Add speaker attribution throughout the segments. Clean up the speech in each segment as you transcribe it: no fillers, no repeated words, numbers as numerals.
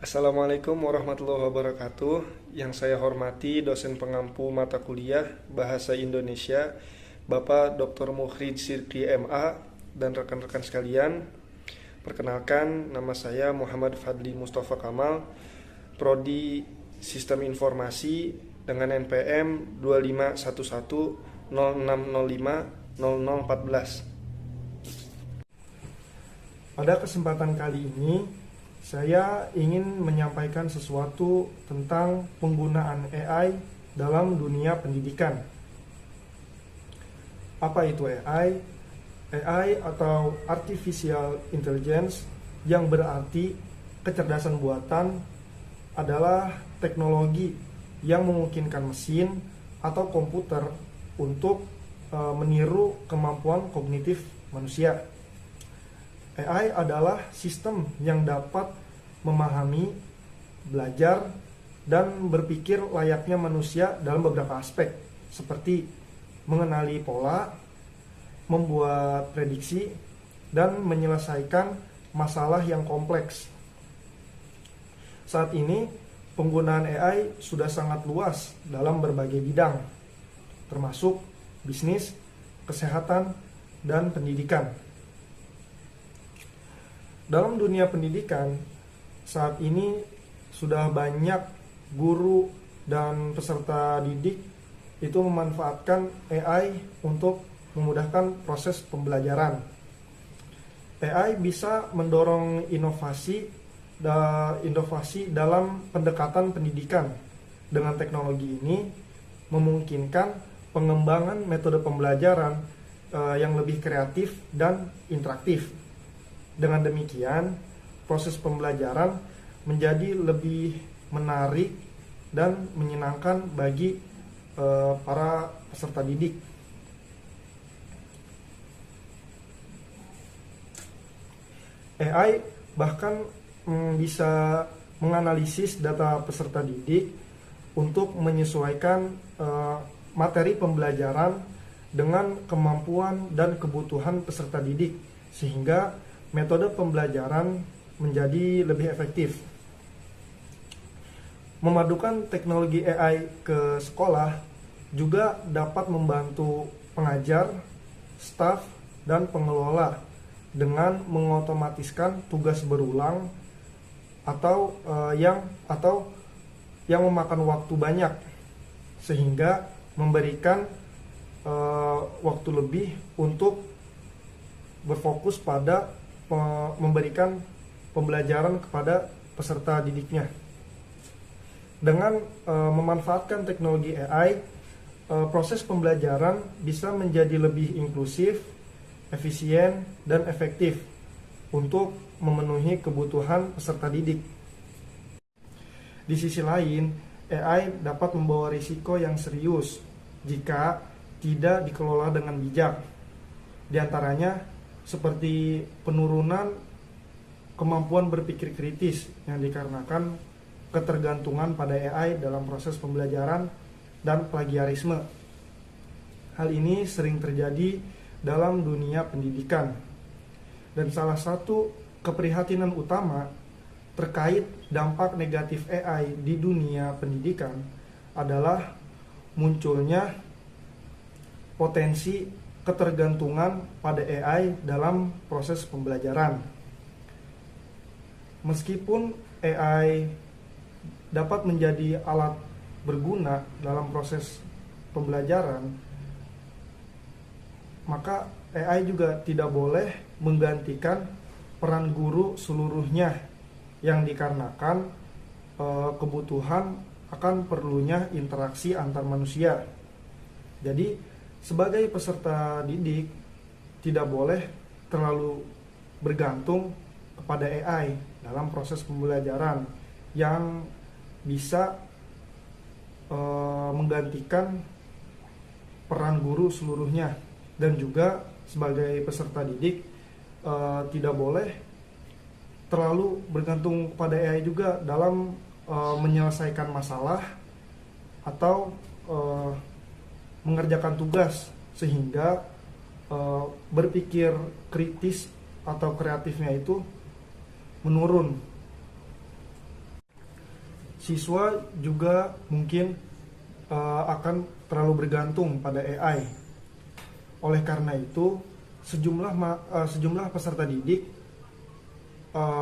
Speaker 1: Assalamualaikum warahmatullahi wabarakatuh. Yang saya hormati dosen pengampu mata kuliah Bahasa Indonesia, Bapak Dr. Mukhrid Sirki MA, dan rekan-rekan sekalian. Perkenalkan, nama saya Muhammad Fadli Mustafa Kamal, Prodi Sistem Informasi dengan NPM 251106050014. Pada kesempatan kali ini, saya ingin menyampaikan sesuatu tentang penggunaan AI dalam dunia pendidikan. Apa itu AI? AI atau Artificial Intelligence, yang berarti kecerdasan buatan, adalah teknologi yang memungkinkan mesin atau komputer untuk meniru kemampuan kognitif manusia. AI adalah sistem yang dapat memahami, belajar, dan berpikir layaknya manusia dalam beberapa aspek, seperti mengenali pola, membuat prediksi, dan menyelesaikan masalah yang kompleks. Saat ini, penggunaan AI sudah sangat luas dalam berbagai bidang, termasuk bisnis, kesehatan, dan pendidikan. Dalam dunia pendidikan, saat ini sudah banyak guru dan peserta didik itu memanfaatkan AI untuk memudahkan proses pembelajaran. AI bisa mendorong inovasi dalam pendekatan pendidikan. Dengan teknologi ini memungkinkan pengembangan metode pembelajaran yang lebih kreatif dan interaktif. Dengan demikian, proses pembelajaran menjadi lebih menarik dan menyenangkan bagi para peserta didik. AI bahkan bisa menganalisis data peserta didik untuk menyesuaikan materi pembelajaran dengan kemampuan dan kebutuhan peserta didik, sehingga metode pembelajaran menjadi lebih efektif. Memadukan teknologi AI ke sekolah juga dapat membantu pengajar, staf, dan pengelola dengan mengotomatiskan tugas berulang atau yang memakan waktu banyak, sehingga memberikan waktu lebih untuk berfokus pada memberikan pembelajaran kepada peserta didiknya. Dengan memanfaatkan teknologi AI, proses pembelajaran bisa menjadi lebih inklusif, efisien, dan efektif untuk memenuhi kebutuhan peserta didik. Di sisi lain, AI dapat membawa risiko yang serius jika tidak dikelola dengan bijak. Di antaranya seperti penurunan kemampuan berpikir kritis yang dikarenakan ketergantungan pada AI dalam proses pembelajaran dan plagiarisme. Hal ini sering terjadi dalam dunia pendidikan. Dan salah satu keprihatinan utama terkait dampak negatif AI di dunia pendidikan adalah munculnya potensi ketergantungan pada AI dalam proses pembelajaran. Meskipun AI dapat menjadi alat berguna dalam proses pembelajaran, maka AI juga tidak boleh menggantikan peran guru seluruhnya, yang dikarenakan kebutuhan akan perlunya interaksi antar manusia. Jadi, sebagai peserta didik tidak boleh terlalu bergantung kepada AI dalam proses pembelajaran yang bisa menggantikan peran guru seluruhnya. Dan juga sebagai peserta didik tidak boleh terlalu bergantung kepada AI juga dalam menyelesaikan masalah atau mengerjakan tugas, sehingga berpikir kritis atau kreatifnya itu menurun.
Speaker 2: siswa juga mungkin akan terlalu bergantung pada AI. Oleh karena itu, sejumlah peserta didik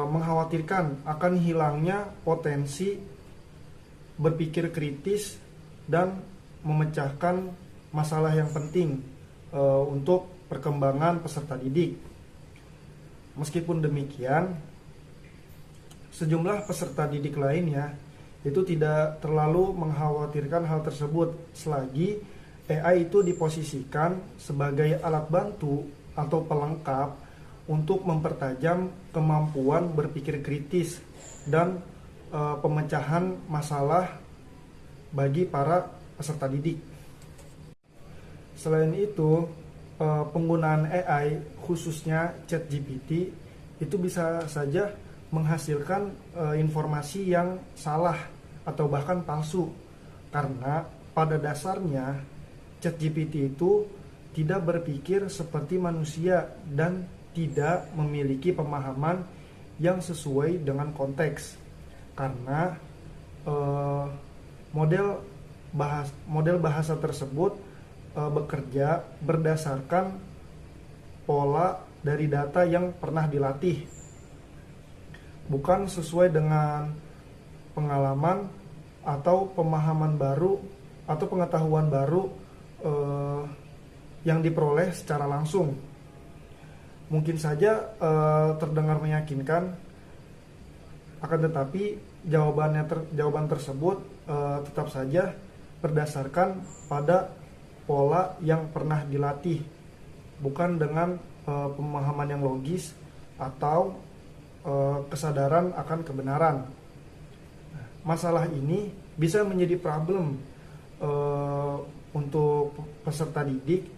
Speaker 2: mengkhawatirkan akan hilangnya potensi berpikir kritis dan memecahkan masalah yang penting untuk perkembangan peserta didik. Meskipun demikian, sejumlah peserta didik lainnya itu tidak terlalu mengkhawatirkan hal tersebut selagi AI itu diposisikan sebagai alat bantu atau pelengkap untuk mempertajam kemampuan berpikir kritis dan pemecahan masalah bagi para peserta didik. Selain itu, penggunaan AI khususnya ChatGPT itu bisa saja menghasilkan informasi yang salah atau bahkan palsu, karena pada dasarnya ChatGPT itu tidak berpikir seperti manusia dan tidak memiliki pemahaman yang sesuai dengan konteks, karena model bahasa tersebut bekerja berdasarkan pola dari data yang pernah dilatih, bukan sesuai dengan pengalaman atau pemahaman baru atau pengetahuan baru yang diperoleh secara langsung. Mungkin saja terdengar meyakinkan, akan tetapi jawaban tersebut tetap saja berdasarkan pada pola yang pernah dilatih, bukan dengan pemahaman yang logis atau kesadaran akan kebenaran. Masalah ini bisa menjadi problem untuk peserta didik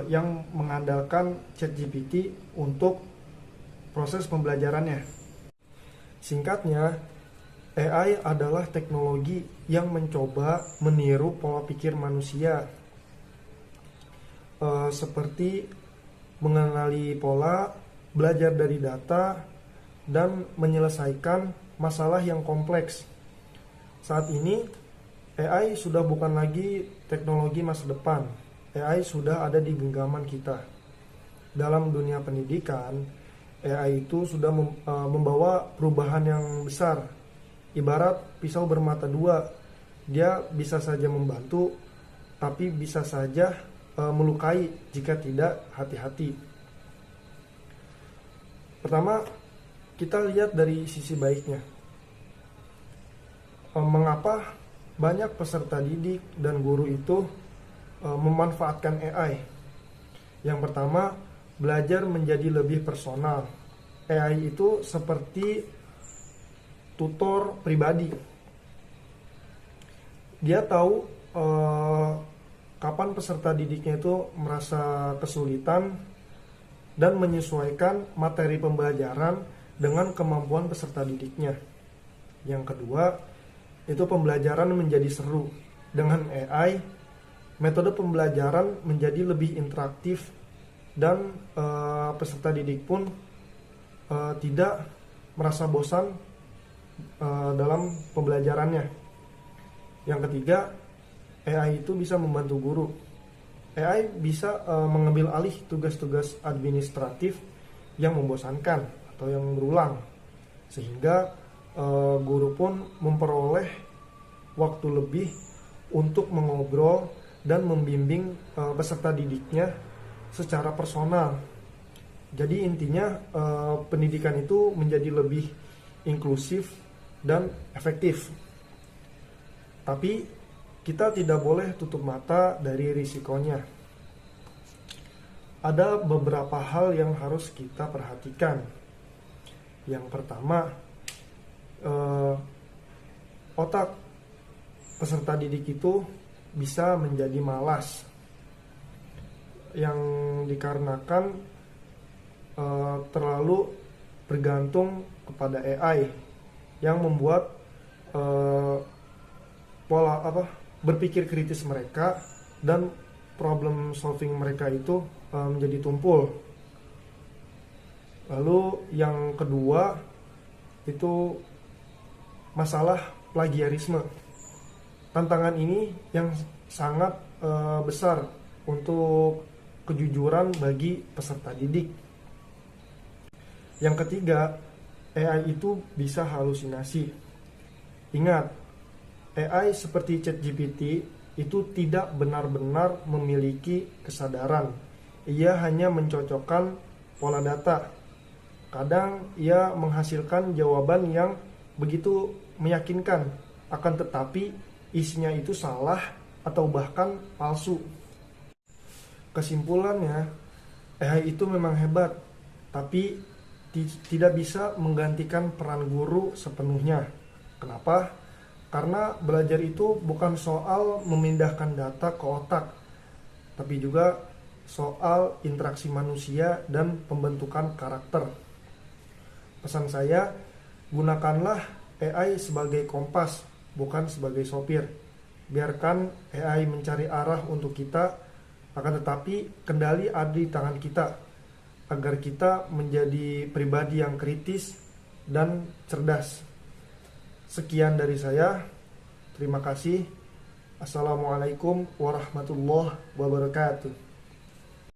Speaker 2: yang mengandalkan ChatGPT untuk proses pembelajarannya. Singkatnya, AI adalah teknologi yang mencoba meniru pola pikir manusia, seperti mengenali pola, belajar dari data, dan menyelesaikan masalah yang kompleks. Saat ini, AI sudah bukan lagi teknologi masa depan. AI sudah ada di genggaman kita. Dalam dunia pendidikan, AI itu sudah membawa perubahan yang besar. Ibarat pisau bermata dua, dia bisa saja membantu, tapi bisa saja melukai jika tidak hati-hati. Pertama, kita lihat dari sisi baiknya. Mengapa banyak peserta didik dan guru itu memanfaatkan AI? Yang pertama, belajar menjadi lebih personal. AI itu seperti tutor pribadi. Dia tahu kapan peserta didiknya itu merasa kesulitan dan menyesuaikan materi pembelajaran dengan kemampuan peserta didiknya. Yang kedua, itu pembelajaran menjadi seru. Dengan AI, metode pembelajaran menjadi lebih interaktif dan peserta didik pun tidak merasa bosan dalam pembelajarannya. Yang ketiga, AI itu bisa membantu guru. AI bisa mengambil alih tugas-tugas administratif yang membosankan atau yang berulang, sehingga guru pun memperoleh waktu lebih untuk mengobrol dan membimbing peserta didiknya secara personal. Jadi intinya pendidikan itu menjadi lebih inklusif dan efektif. Tapi kita tidak boleh tutup mata dari risikonya. Ada beberapa hal yang harus kita perhatikan. Yang pertama, otak peserta didik itu bisa menjadi malas, yang dikarenakan terlalu bergantung kepada AI yang membuat berpikir kritis mereka dan problem solving mereka itu menjadi tumpul. Lalu yang kedua itu masalah plagiarisme. Tantangan ini yang sangat besar untuk kejujuran bagi peserta didik. Yang ketiga, AI itu bisa halusinasi. Ingat, AI seperti ChatGPT itu tidak benar-benar memiliki kesadaran. Ia hanya mencocokkan pola data. Kadang ia menghasilkan jawaban yang begitu meyakinkan, akan tetapi isinya itu salah atau bahkan palsu. Kesimpulannya, AI itu memang hebat, tapi tidak bisa menggantikan peran guru sepenuhnya. Kenapa? Karena belajar itu bukan soal memindahkan data ke otak, tapi juga soal interaksi manusia dan pembentukan karakter. Pesan saya, gunakanlah AI sebagai kompas, bukan sebagai sopir. Biarkan AI mencari arah untuk kita, akan tetapi kendali ada di tangan kita, agar kita menjadi pribadi yang kritis dan cerdas. Sekian dari saya. Terima kasih. Assalamualaikum warahmatullahi wabarakatuh.